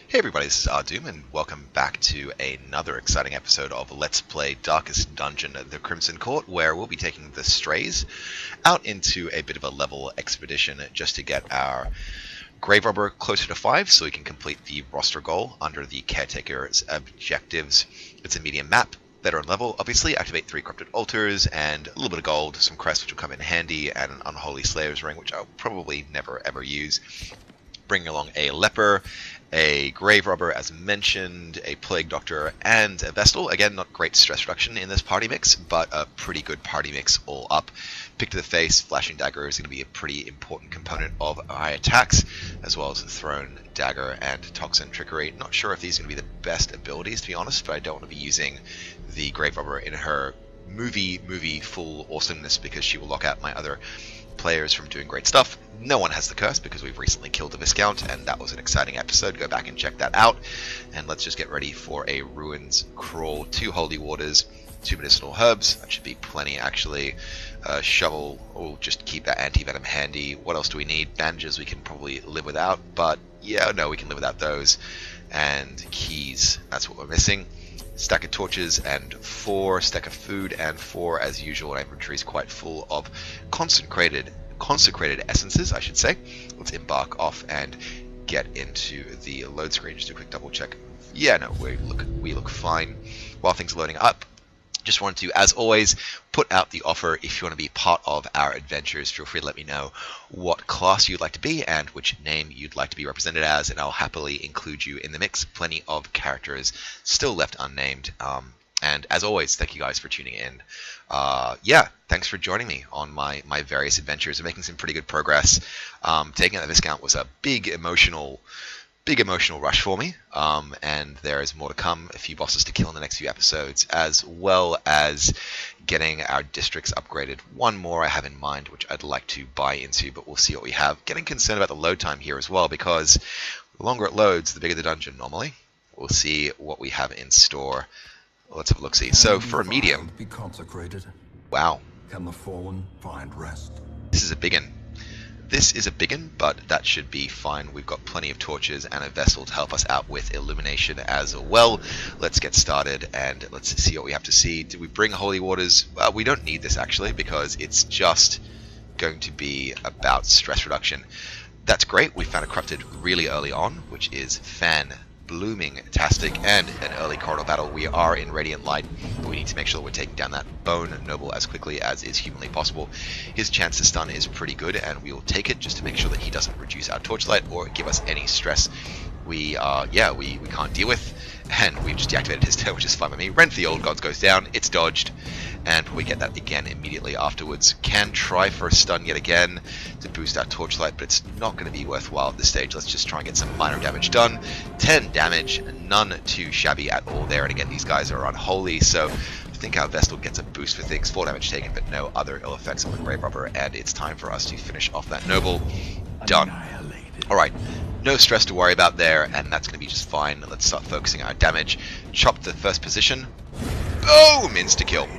Hey everybody, this is Ardoom, and welcome back to another exciting episode of Let's Play Darkest Dungeon, the Crimson Court, where we'll be taking the Strays out into a bit of a level expedition just to get our Grave Robber closer to 5 so we can complete the roster goal under the Caretaker's objectives. It's a medium map, better on level, obviously. Activate 3 Corrupted Altars and a little bit of gold, some crests which will come in handy, and an Unholy Slayer's Ring, which I'll probably never ever use. Bringing along a Leper, a Grave Robber as mentioned, a Plague Doctor, and a Vestal. Again, not great stress reduction in this party mix, but a pretty good party mix all up. Pick to the face, Flashing Dagger is going to be a pretty important component of our attacks, as well as the Thrown Dagger and Toxin Trickery. Not sure if these are going to be the best abilities, to be honest, but I don't want to be using the Grave Robber in her movie full awesomeness because she will lock out my other players from doing great stuff. No one has the curse because we've recently killed the Viscount, and that was an exciting episode. Go back and check that out. And let's just get ready for a Ruins Crawl. 2 Holy Waters, 2 Medicinal Herbs. That should be plenty, actually. Shovel, we'll just keep that Anti-Venom handy. What else do we need? Bandages we can probably live without, but yeah, no, we can live without those. And keys, that's what we're missing. Stack of torches and 4, stack of food and 4 as usual. Our inventory is quite full of consecrated essences, I should say. Let's embark off and get into the load screen. Just do a quick double check. Yeah, no, we look fine. While things are loading up, just wanted to, as always, put out the offer. If you want to be part of our adventures, feel free to let me know what class you'd like to be and which name you'd like to be represented as, and I'll happily include you in the mix. Plenty of characters still left unnamed. And as always, thank you guys for tuning in. Yeah, thanks for joining me on my various adventures. I'm making some pretty good progress. Taking out the Viscount was a big emotional rush for me, and there is more to come, a few bosses to kill in the next few episodes, as well as getting our districts upgraded. One more I have in mind, which I'd like to buy into, but we'll see what we have. Getting concerned about the load time here as well, because the longer it loads, the bigger the dungeon normally. We'll see what we have in store. Let's have a look-see. So for a medium, be consecrated. Wow. Can the fallen find rest? This is a big one. This is a big one, but that should be fine. We've got plenty of torches and a vessel to help us out with illumination as well. Let's get started and let's see what we have to see. Did we bring Holy Waters? We don't need this actually because it's just going to be about stress reduction. That's great. We found a Corrupted really early on, which is blooming-tastic, and an early corridor battle. We are in Radiant Light, but we need to make sure that we're taking down that Bone Noble as quickly as is humanly possible. His chance to stun is pretty good, and we will take it just to make sure that he doesn't reduce our torchlight or give us any stress we can't deal with, and we've just deactivated his turn, which is fine with me. Rend for the Old Gods goes down, it's dodged, and we get that again immediately afterwards. Can try for a stun yet again to boost our torchlight, but it's not going to be worthwhile at this stage. Let's just try and get some minor damage done. 10 damage, none too shabby at all there, and again these guys are unholy, so I think our Vestal gets a boost for things. 4 damage taken, but no other ill effects on the Grave Robber, and it's time for us to finish off that Noble. Done. Alright, no stress to worry about there, and that's going to be just fine. Let's start focusing our damage. Chop the first position. Boom! Insta-kill.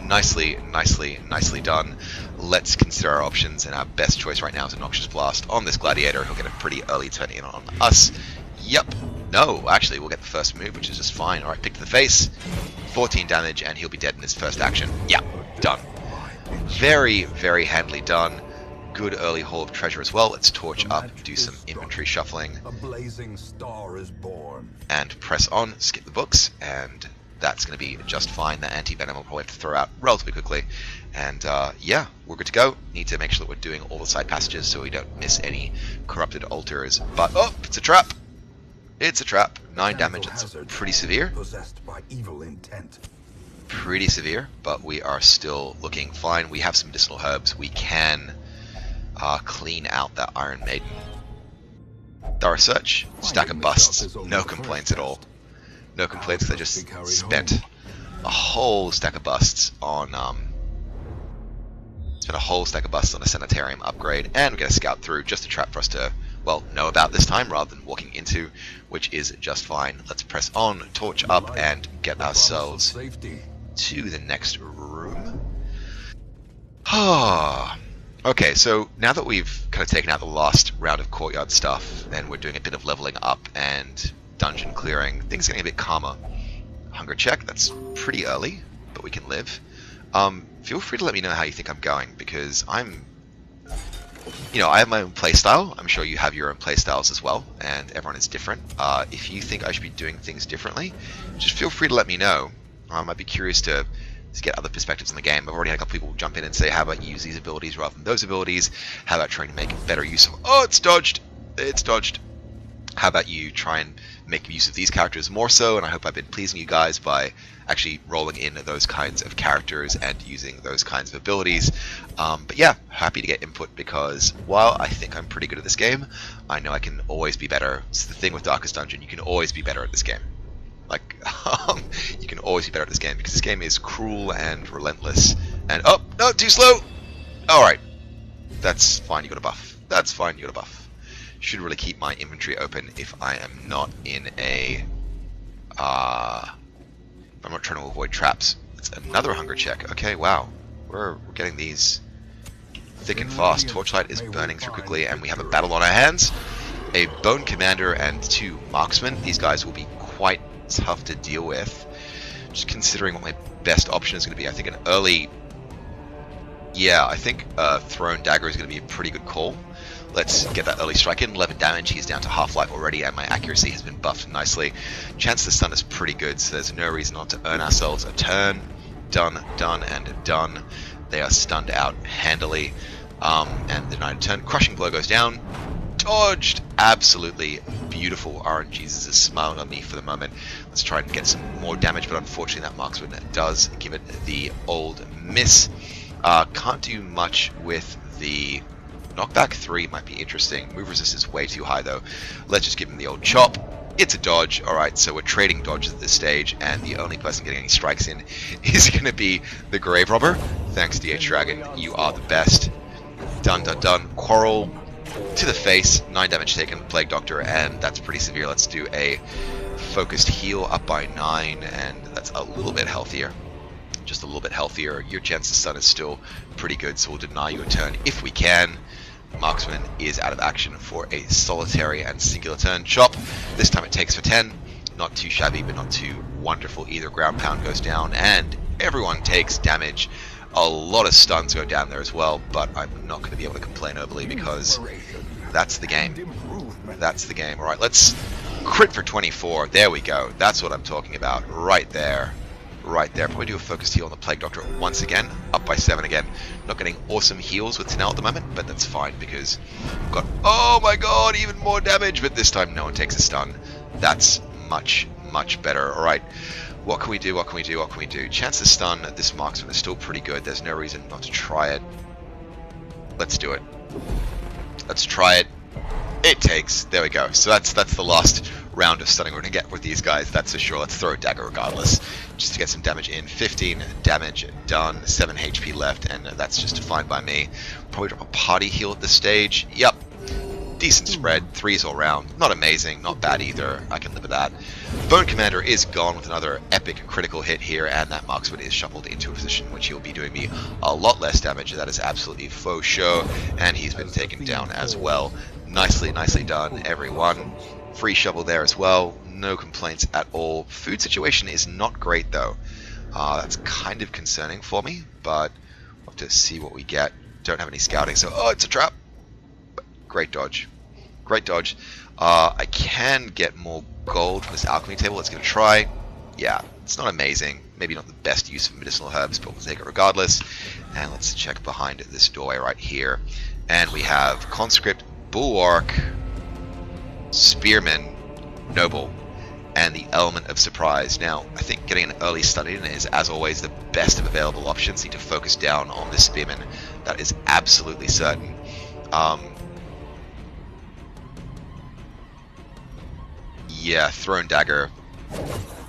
Nicely done. Let's consider our options, and our best choice right now is a Noxious Blast on this Gladiator. He'll get a pretty early turn in on us. Yep. No, actually, we'll get the first move, which is just fine. Alright, pick to the face. 14 damage, and he'll be dead in his first action. Yeah, done. Very handily done. Good early haul of treasure as well. Let's torch up, do some inventory shuffling. A blazing star is born. And press on, skip the books, and that's going to be just fine. That Anti-Venom will probably have to throw out relatively quickly. And yeah, we're good to go. Need to make sure that we're doing all the side passages so we don't miss any Corrupted Altars. But, oh, it's a trap! It's a trap. 9 damage, that's pretty severe. Possessed by evil intent. Pretty severe, but we are still looking fine. We have some medicinal herbs. We can clean out that Iron Maiden. Thorough search, stack of busts, no complaints at all. No complaints, they just spent a whole stack of busts on a sanitarium upgrade, and we get a scout through, just a trap for us to, well, know about this time rather than walking into, which is just fine. Let's press on, torch up, and get ourselves to the next room. Okay, so now that we've kind of taken out the last round of courtyard stuff, and we're doing a bit of leveling up and dungeon clearing, things are getting a bit calmer. Hunger check, that's pretty early, but we can live. Feel free to let me know how you think I'm going, because I'm... You know, I have my own playstyle. I'm sure you have your own playstyles as well, and everyone is different. If you think I should be doing things differently, just feel free to let me know. I'd be curious to get other perspectives on the game. I've already had a couple people jump in and say, how about you use these abilities rather than those abilities? How about trying to make better use of... Oh, it's dodged! It's dodged. How about you try and make use of these characters more so? And I hope I've been pleasing you guys by actually rolling in those kinds of characters and using those kinds of abilities. But yeah, happy to get input, because while I think I'm pretty good at this game, I know I can always be better. It's the thing with Darkest Dungeon, you can always be better at this game. Like, you can always be better at this game, because this game is cruel and relentless. And, oh, no, too slow! Alright. That's fine, you got a buff. That's fine, you got a buff. Should really keep my inventory open if I am not in a... if I'm not trying to avoid traps. It's another hunger check. Okay, wow. We're getting these thick and fast. Torchlight is burning through quickly, and we have a battle on our hands. A Bone Commander and 2 Marksmen. These guys will be quite tough to deal with. Just considering what my best option is going to be. I think an early... Yeah, I think Thrown Dagger is going to be a pretty good call. Let's get that early strike in. 11 damage, he's down to half-life already, and my accuracy has been buffed nicely. Chance to stun is pretty good, so there's no reason not to earn ourselves a turn. Done, done, and done. They are stunned out handily. And the 9 turn. Crushing Blow goes down. Dodged! Absolutely beautiful. RNGesus is smiling on me for the moment. Let's try and get some more damage, but unfortunately that Marksman does give it the old miss. Can't do much with the... Knockback 3 might be interesting. Move resist is way too high though. Let's just give him the old chop. It's a dodge. Alright, so we're trading dodges at this stage, and the only person getting any strikes in is going to be the Grave Robber. Thanks, DH Dragon. You are the best. Done, done, done. Quarrel to the face. 9 damage taken. Plague Doctor, and that's pretty severe. Let's do a focused heal up by 9, and that's a little bit healthier. Just a little bit healthier. Your chance to stun is still pretty good, so we'll deny you a turn if we can. Marksman is out of action for a solitary and singular turn. Chop. This time it takes for 10. Not too shabby, but not too wonderful either. Ground Pound goes down, and everyone takes damage. A lot of stuns go down there as well, but I'm not going to be able to complain overly, because that's the game. That's the game. Alright, let's crit for 24. There we go. That's what I'm talking about. Right there. Right there. Probably do a focused heal on the Plague Doctor once again. Up by 7 again. Not getting awesome heals with Tanel at the moment, but that's fine, because we've got, oh my god, even more damage, but this time no one takes a stun. That's much, much better. Alright, what can we do, what can we do, what can we do? Chance to stun this Marksman is still pretty good. There's no reason not to try it. Let's do it. Let's try it. It takes. There we go. So that's the last round of stunning we're going to get with these guys, that's for sure. Let's throw a dagger regardless, just to get some damage in. 15 damage done, 7 HP left, and that's just fine by me. Probably drop a party heal at this stage. Yep. Decent spread, 3s all round. Not amazing, not bad either. I can live with that. Bone Commander is gone with another epic critical hit here, and that Marksman is shuffled into a position which he'll be doing me a lot less damage. That is absolutely faux show, and he's been taken down as well. Nicely, nicely done, everyone. Free shovel there as well. No complaints at all. Food situation is not great though. That's kind of concerning for me, but we'll have to see what we get. Don't have any scouting, so oh, it's a trap. Great dodge. Great dodge. I can get more gold from this alchemy table. Let's give it a try. Yeah, it's not amazing. Maybe not the best use of medicinal herbs, but we'll take it regardless. And let's check behind this doorway right here. And we have Conscript, Bulwark, Spearman, Noble, and the Element of Surprise. Now, I think getting an early stun in is, as always, the best of available options. Need to focus down on this Spearman. That is absolutely certain. Yeah, Thrown Dagger,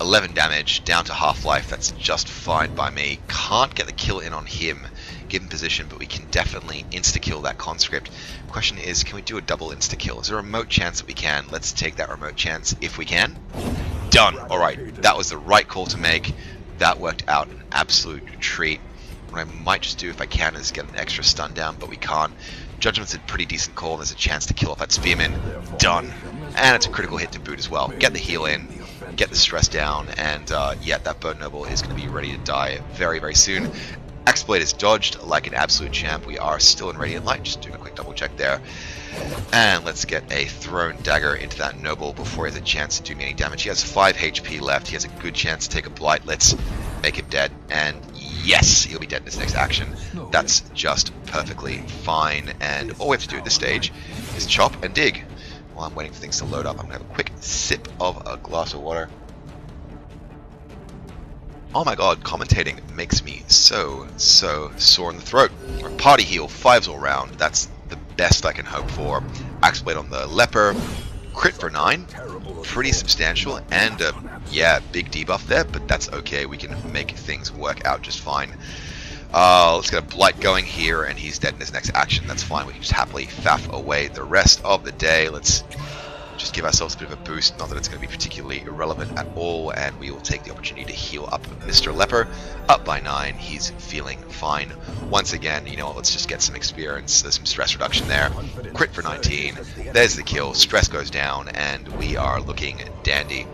11 damage, down to half-life. That's just fine by me. Can't get the kill in on him, given position, but we can definitely insta-kill that Conscript. Question is, can we do a double insta-kill? Is there a remote chance that we can? Let's take that remote chance if we can. Done! Alright, that was the right call to make. That worked out an absolute treat. What I might just do if I can is get an extra stun down, but we can't. Judgment's a pretty decent call. There's a chance to kill off that Spearman. Done. And it's a critical hit to boot as well. Get the heal in, get the stress down, and yeah, that Bird Noble is going to be ready to die very, very soon. Axe Blade is dodged like an absolute champ. We are still in Radiant Light. Just doing a quick double check there. And let's get a thrown dagger into that Noble before he has a chance to do me any damage. He has 5 HP left. He has a good chance to take a Blight. Let's make him dead. And yes, he'll be dead in his next action. That's just perfectly fine. And all we have to do at this stage is chop and dig. While I'm waiting for things to load up, I'm going to have a quick sip of a glass of water. Oh my god, commentating makes me so sore in the throat. Party heal, 5s all round. That's the best I can hope for. Axe Blade on the Leper. Crit for 9. Pretty substantial. And yeah, big debuff there, but that's okay. We can make things work out just fine. Let's get a Blight going here, and he's dead in his next action. That's fine. We can just happily faff away the rest of the day. Let's just give ourselves a bit of a boost. Not that it's going to be particularly irrelevant at all, and we will take the opportunity to heal up Mr. Leper. Up by 9. He's feeling fine. Once again, you know what, let's just get some experience. There's some stress reduction there. Crit for 19. There's the kill. Stress goes down, and we are looking dandy.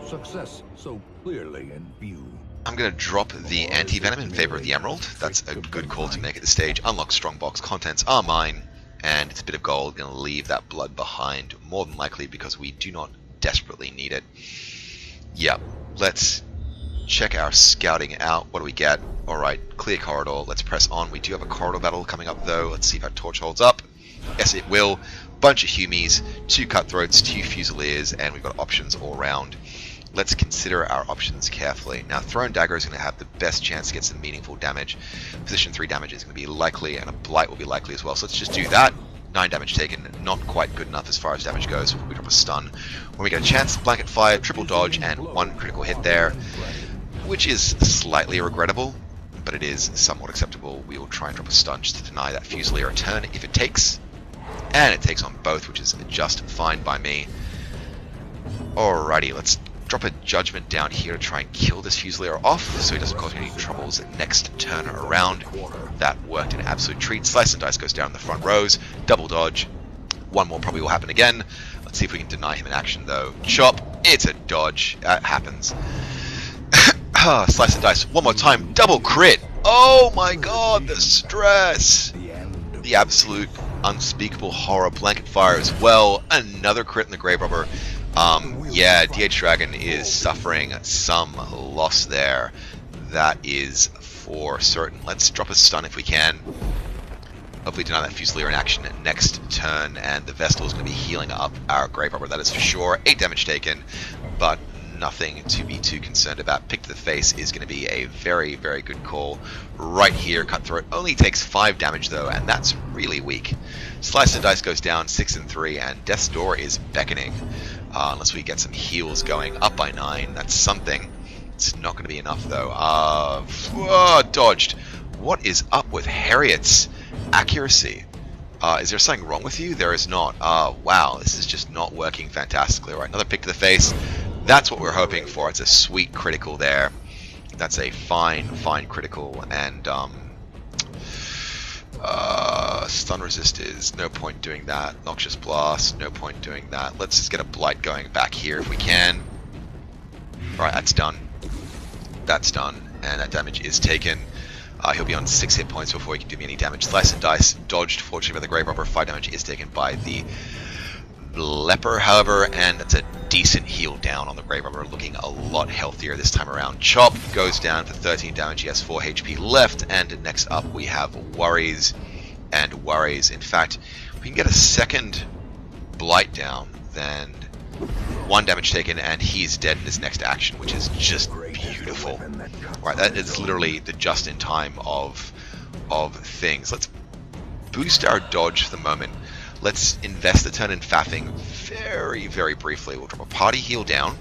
Success so clearly in view. I'm going to drop the anti-venom in favor of the emerald. That's a good call to make at this stage. Unlock strongbox. Contents are mine, and it's a bit of gold. Going to leave that blood behind, more than likely, because we do not desperately need it. Yeah, let's check our scouting out. What do we get? Alright, clear corridor. Let's press on. We do have a corridor battle coming up, though. Let's see if our torch holds up. Yes, it will. Bunch of Humies, 2 Cutthroats, 2 Fusiliers, and we've got options all around. Let's consider our options carefully. Now, Thrown Dagger is going to have the best chance to get some meaningful damage. Position 3 damage is going to be likely, and a Blight will be likely as well. So let's just do that. 9 damage taken, not quite good enough as far as damage goes. We drop a stun. When we get a chance, Blanket Fire, triple dodge, and 1 critical hit there, which is slightly regrettable, but it is somewhat acceptable. We will try and drop a stun just to deny that Fusilier a turn if it takes. And it takes on both, which is just fine by me. Alrighty, let's drop a Judgment down here to try and kill this Fusilier off so he doesn't cause me any troubles next turn around. That worked an absolute treat. Slice and Dice goes down the front rows. Double dodge. 1 more probably will happen again. Let's see if we can deny him an action though. Chop. It's a dodge. That happens. Slice and Dice. 1 more time. Double crit. Oh my god, the stress. The absolute unspeakable horror. Blanket Fire as well. Another crit in the Grave Robber. Yeah, DH Dragon is suffering some loss there. That is for certain. Let's drop a stun if we can. Hopefully deny that Fusilier in action next turn, and the Vestal is going to be healing up our Grave Robber, that is for sure. 8 damage taken, but nothing to be too concerned about. Pick to the face is going to be a very, very good call right here. Cutthroat only takes 5 damage though, and that's really weak. Slice and Dice goes down 6 and 3, and Death's Door is beckoning. Unless we get some heals going. Up by 9, that's something. It's not going to be enough though. Dodged. What is up with Harriet's accuracy? Is there something wrong with you? There is not. Wow, this is just not working fantastically. All right, another pick to the face. That's what we're hoping for. It's a sweet critical there. That's a fine critical, and stun resist is no point doing that. Noxious Blast, no point doing that. Let's just get a Blight going back here if we can. Alright, that's done. That's done, and that damage is taken. He'll be on 6 hit points before he can do me any damage. Slice and Dice, dodged, fortunately by the Grave Robber. 5 damage is taken by the Leper, however, and that's a decent heal down on the Grave Robber, looking a lot healthier this time around. Chop goes down for 13 damage. He has 4 HP left, and next up we have Worries. And Worries, in fact, if we can get a second Blight down, then 1 damage taken, and he's dead in his next action, which is just beautiful. Right, that is literally the just-in-time of things. Let's boost our dodge for the moment. Let's invest the turn in faffing very, very briefly. We'll drop a party heal down,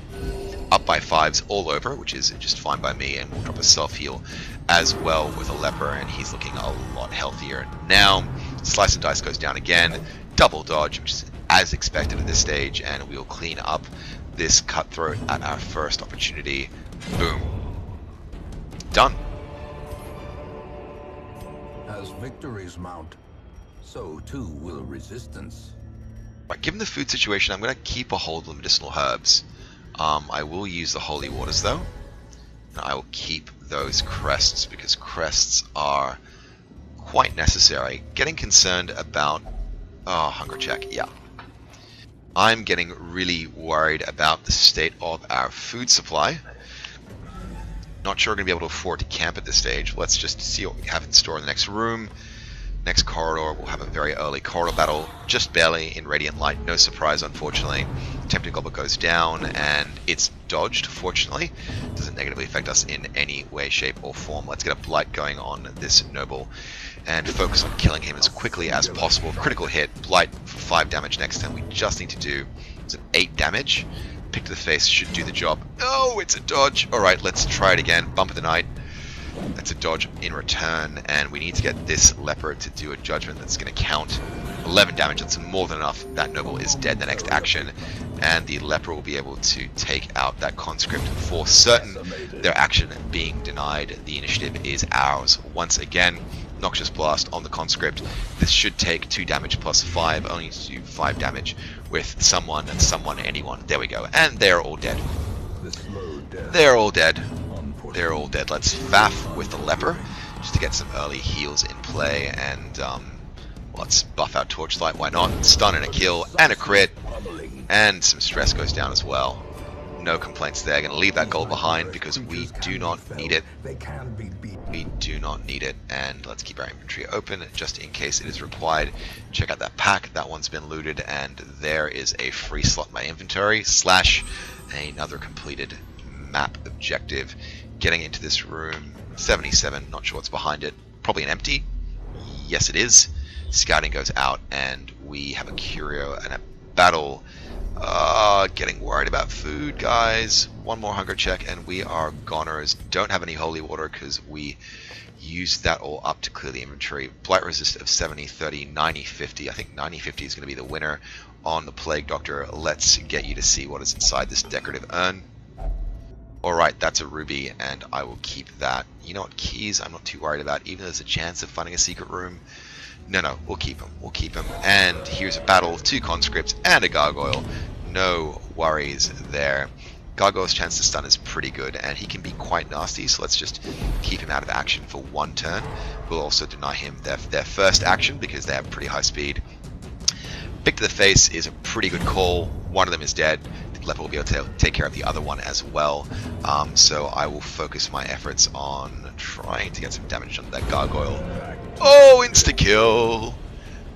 up by 5s all over, which is just fine by me, and we'll drop a self-heal as well with a Leper, and he's looking a lot healthier now. Slice and Dice goes down again, double dodge, which is as expected at this stage, and we'll clean up this Cutthroat at our first opportunity. Boom. Done. As victories mount, so too will resistance. Right, given the food situation, I'm going to keep a hold of the medicinal herbs. I will use the holy waters though. And I will keep those crests because crests are quite necessary. Getting concerned about... Oh, hunger check, yeah. I'm getting really worried about the state of our food supply. Not sure we're going to be able to afford to camp at this stage. Let's just see what we have in store in the next room. Next corridor, we'll have a very early corridor battle, just barely in Radiant Light. No surprise, unfortunately. Tempting Goblet goes down, and it's dodged, fortunately. Doesn't negatively affect us in any way, shape, or form. Let's get a Blight going on this Noble, and focus on killing him as quickly as possible. Critical hit, Blight for 5 damage next time. We just need to do 8 damage. Pick to the face should do the job. Oh, it's a dodge. Alright, let's try it again. Bump of the Night. That's a dodge in return, and we need to get this leopard to do a judgment that's going to count 11 damage. That's more than enough. That noble is dead the next action, and the leper will be able to take out that conscript for certain. Their action being denied, the initiative is ours. Once again, Noxious Blast on the conscript. This should take 2 damage plus 5, only to do 5 damage with someone, anyone. There we go, and they're all dead. They're all dead. They're all dead. Let's faff with the leper just to get some early heals in play, and let's buff our Torchlight. Why not? Stun and a kill and a crit, and some stress goes down as well. No complaints there. Going to leave that gold behind because we do not need it. We do not need it, and let's keep our inventory open just in case it is required. Check out that pack. That one's been looted, and there is a free slot in my inventory / another completed map objective. Getting into this room, 77, not sure what's behind it. Probably an empty. Yes, it is. Scouting goes out, and we have a curio and a battle. Getting worried about food, guys. One more hunger check, and we are goners. Don't have any holy water because we used that all up to clear the inventory. Blight resist of 70, 30, 90, 50. I think 90, 50 is going to be the winner on the Plague Doctor. Let's get you to see what is inside this decorative urn. Alright, that's a ruby, and I will keep that. You know what, keys I'm not too worried about, even though there's a chance of finding a secret room. No, we'll keep them. We'll keep them. And here's a battle, 2 conscripts, and a gargoyle. No worries there. Gargoyle's chance to stun is pretty good, and he can be quite nasty, so let's just keep him out of action for 1 turn. We'll also deny him their first action, because they have pretty high speed. Pick to the face is a pretty good call. One of them is dead. Leper will be able to take care of the other one as well, so I will focus my efforts on trying to get some damage on that gargoyle. Oh, insta-kill!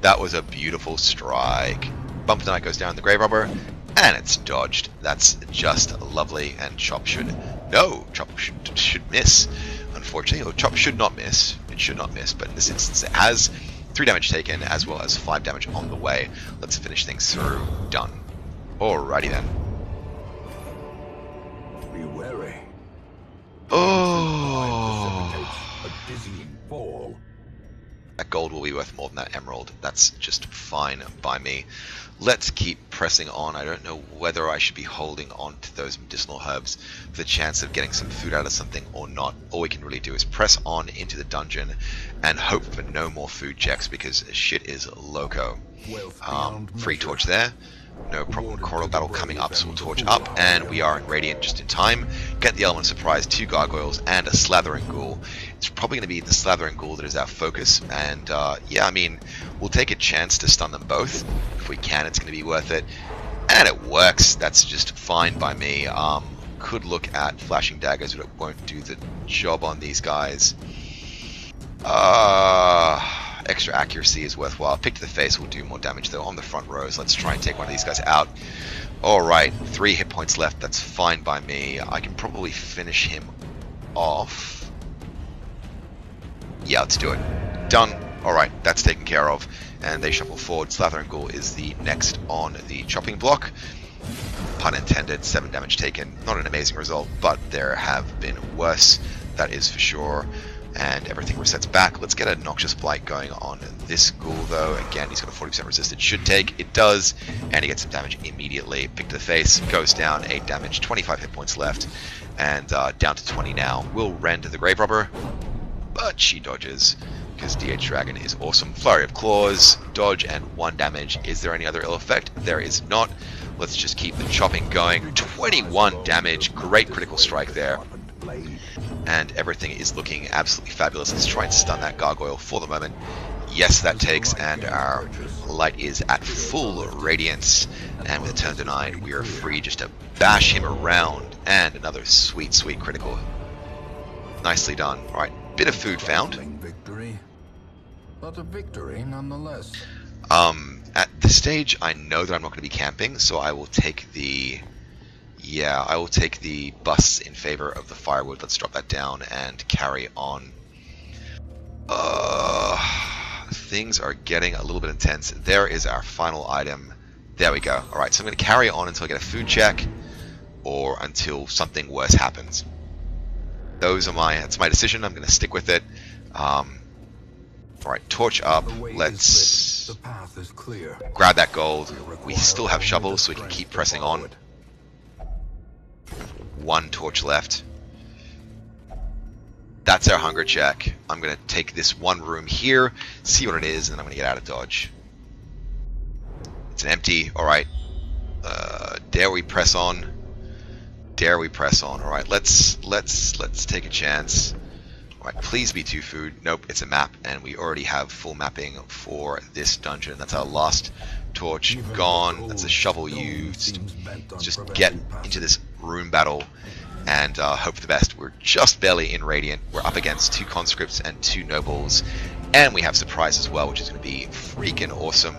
That was a beautiful strike. Bump of the Night goes down the Grave Robber, and it's dodged. That's just lovely, and Chop should... No! Chop should miss, unfortunately. Or Chop should not miss. It should not miss, but in this instance it has. 3 damage taken, as well as 5 damage on the way. Let's finish things through. Done. Alrighty then. Be wary. Oh, A dizzying fall. that gold will be worth more than that emerald. That's just fine by me. Let's keep pressing on. I don't know whether I should be holding on to those medicinal herbs for the chance of getting some food out of something or not. All we can really do is press on into the dungeon and hope for no more food checks because shit is loco. Free torch there. No problem. Coral battle coming up, so we'll torch up, and we are in Radiant just in time. Get the element of surprise, 2 gargoyles, and a Slathering Ghoul. It's probably going to be the Slathering Ghoul that is our focus, and yeah, I mean, we'll take a chance to stun them both. If we can, it's going to be worth it. And it works. That's just fine by me. Could look at flashing daggers, but it won't do the job on these guys. Extra accuracy is worthwhile. Pick to the face will do more damage though on the front rows. Let's try and take one of these guys out. Alright, 3 hit points left. That's fine by me. I can probably finish him off. Yeah, let's do it. Done. Alright, that's taken care of. And they shuffle forward. Slathering Ghoul is the next on the chopping block. Pun intended, 7 damage taken. Not an amazing result, but there have been worse. That is for sure. And everything resets back. Let's get a Noxious Blight going on this ghoul though. Again, he's got a 40% resist. It should take. It does. And he gets some damage immediately. Pick to the face. Goes down. 8 damage. 25 hit points left. And down to 20 now. We'll rend the Grave Robber. But she dodges. because DH Dragon is awesome. Flurry of Claws, dodge, and 1 damage. Is there any other ill effect? There is not. Let's just keep the chopping going. 21 damage, great critical strike there. And everything is looking absolutely fabulous. Let's try and stun that gargoyle for the moment. Yes, that takes, and our light is at full radiance. And with a turn denied, we are free just to bash him around. And another sweet, sweet critical. Nicely done. Alright, bit of food found. Victory, but a victory nonetheless. At this stage, I know that I'm not going to be camping, so I will take the... Yeah, I will take the busts in favor of the firewood. Let's drop that down and carry on. Things are getting a little bit intense. There is our final item. There we go. Alright, so I'm going to carry on until I get a food check, or until something worse happens. That's my decision. I'm going to stick with it. Alright, torch up. Let's The path is clear. grab that gold. We still have shovels, so we can keep pressing on. 1 torch left. That's our hunger check. I'm going to take this one room here, see what it is, and then I'm going to get out of dodge. It's an empty. Alright. Dare we press on? Dare we press on? Alright, let's take a chance. Alright, please be 2 food. Nope, it's a map, and we already have full mapping for this dungeon. That's our last torch gone. That's a shovel used. Let's just get into this room battle and hope for the best. We're just barely in Radiant. We're up against 2 conscripts and 2 nobles, and we have surprise as well, which is going to be freaking awesome.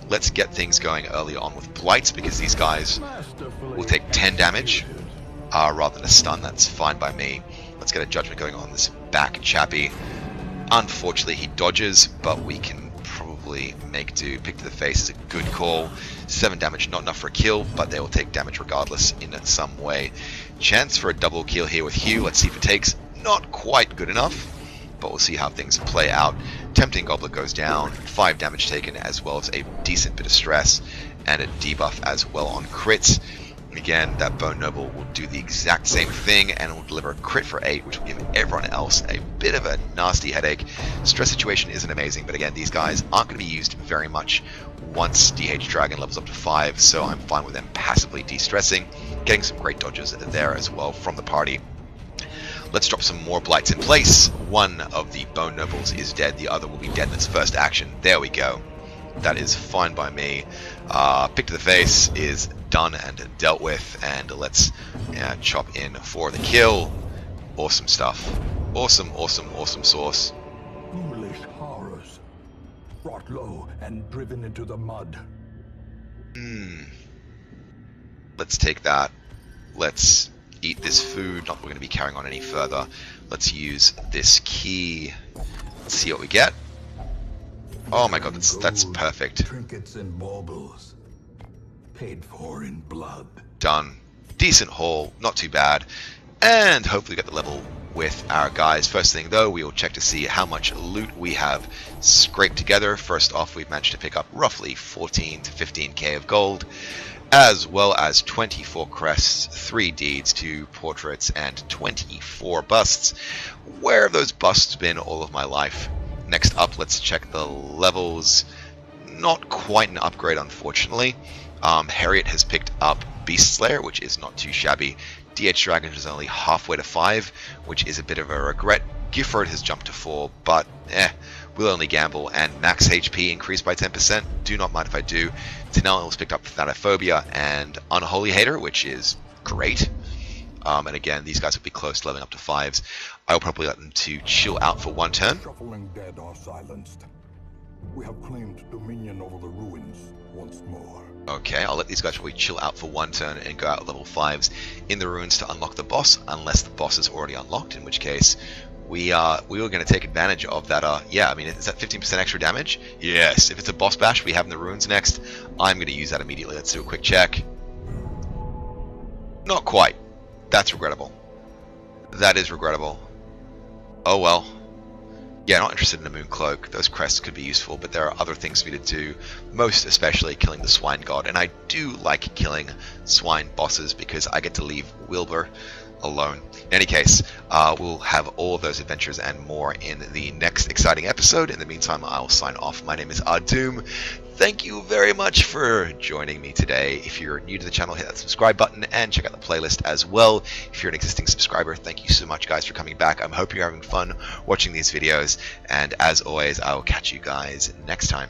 Let's get things going early on with blights, because these guys will take 10 damage rather than a stun. That's fine by me. Let's get a judgment going on this back chappy. Unfortunately, he dodges, but we can probably make do. Pick to the face is a good call. 7 damage, not enough for a kill, but they will take damage regardless in some way. Chance for a double kill here with Hugh. Let's see if it takes. Not quite good enough, but we'll see how things play out. Tempting Goblet goes down. 5 damage taken, as well as a decent bit of stress, and a debuff as well on crits. Again, that Bone Noble will do the exact same thing, and will deliver a crit for 8, which will give everyone else a bit of a nasty headache. Stress situation isn't amazing, but again, these guys aren't going to be used very much once DH Dragon levels up to 5, so I'm fine with them passively de-stressing. Getting some great dodges there as well from the party. Let's drop some more blights in place. One of the Bone Nobles is dead, the other will be dead in its first action. There we go. That is fine by me. Pick to the face is done and dealt with, and let's chop in for the kill. Awesome stuff. Awesome, awesome, awesome sauce. Foolish horrors, brought low and driven into the mud. Let's take that. Let's eat this food. Not that we're going to be carrying on any further. Let's use this key. Let's see what we get. Oh my god, that's perfect. Trinkets and baubles, paid for in blood. Done. Decent haul, not too bad. And hopefully get the level with our guys. First thing though, we will check to see how much loot we have scraped together. First off, we've managed to pick up roughly 14 to 15k of gold, as well as 24 crests, 3 deeds, 2 portraits, and 24 busts. Where have those busts been all of my life? Next up, let's check the levels. Not quite an upgrade, unfortunately. Harriet has picked up Beast Slayer, which is not too shabby. DH Dragon is only halfway to 5, which is a bit of a regret. Gifford has jumped to 4, but we'll only gamble. And max HP increased by 10%. Do not mind if I do. Tanel has picked up Thanophobia and Unholy Hater, which is great. And again, these guys will be close to leveling up to 5s. I will probably let them to chill out for 1 turn. Shuffling dead are silenced. We have claimed dominion over the ruins once more. Okay, I'll let these guys probably chill out for 1 turn and go out at level 5s in the ruins to unlock the boss, unless the boss is already unlocked, in which case we are going to take advantage of that. Yeah, I mean, is that 15% extra damage? Yes. If it's a boss bash we have in the ruins next, I'm going to use that immediately. Let's do a quick check. Not quite. That's regrettable. That is regrettable. Oh well. Yeah, not interested in a Moon Cloak. Those crests could be useful, but there are other things for me to do, most especially killing the Swine God. And I do like killing swine bosses because I get to leave Wilbur alone. In any case, we'll have all of those adventures and more in the next exciting episode. In the meantime, I'll sign off. My name is Ardoom. Thank you very much for joining me today. If you're new to the channel, hit that subscribe button and check out the playlist as well. If you're an existing subscriber, thank you so much, guys, for coming back. I'm hoping you're having fun watching these videos. And as always, I will catch you guys next time.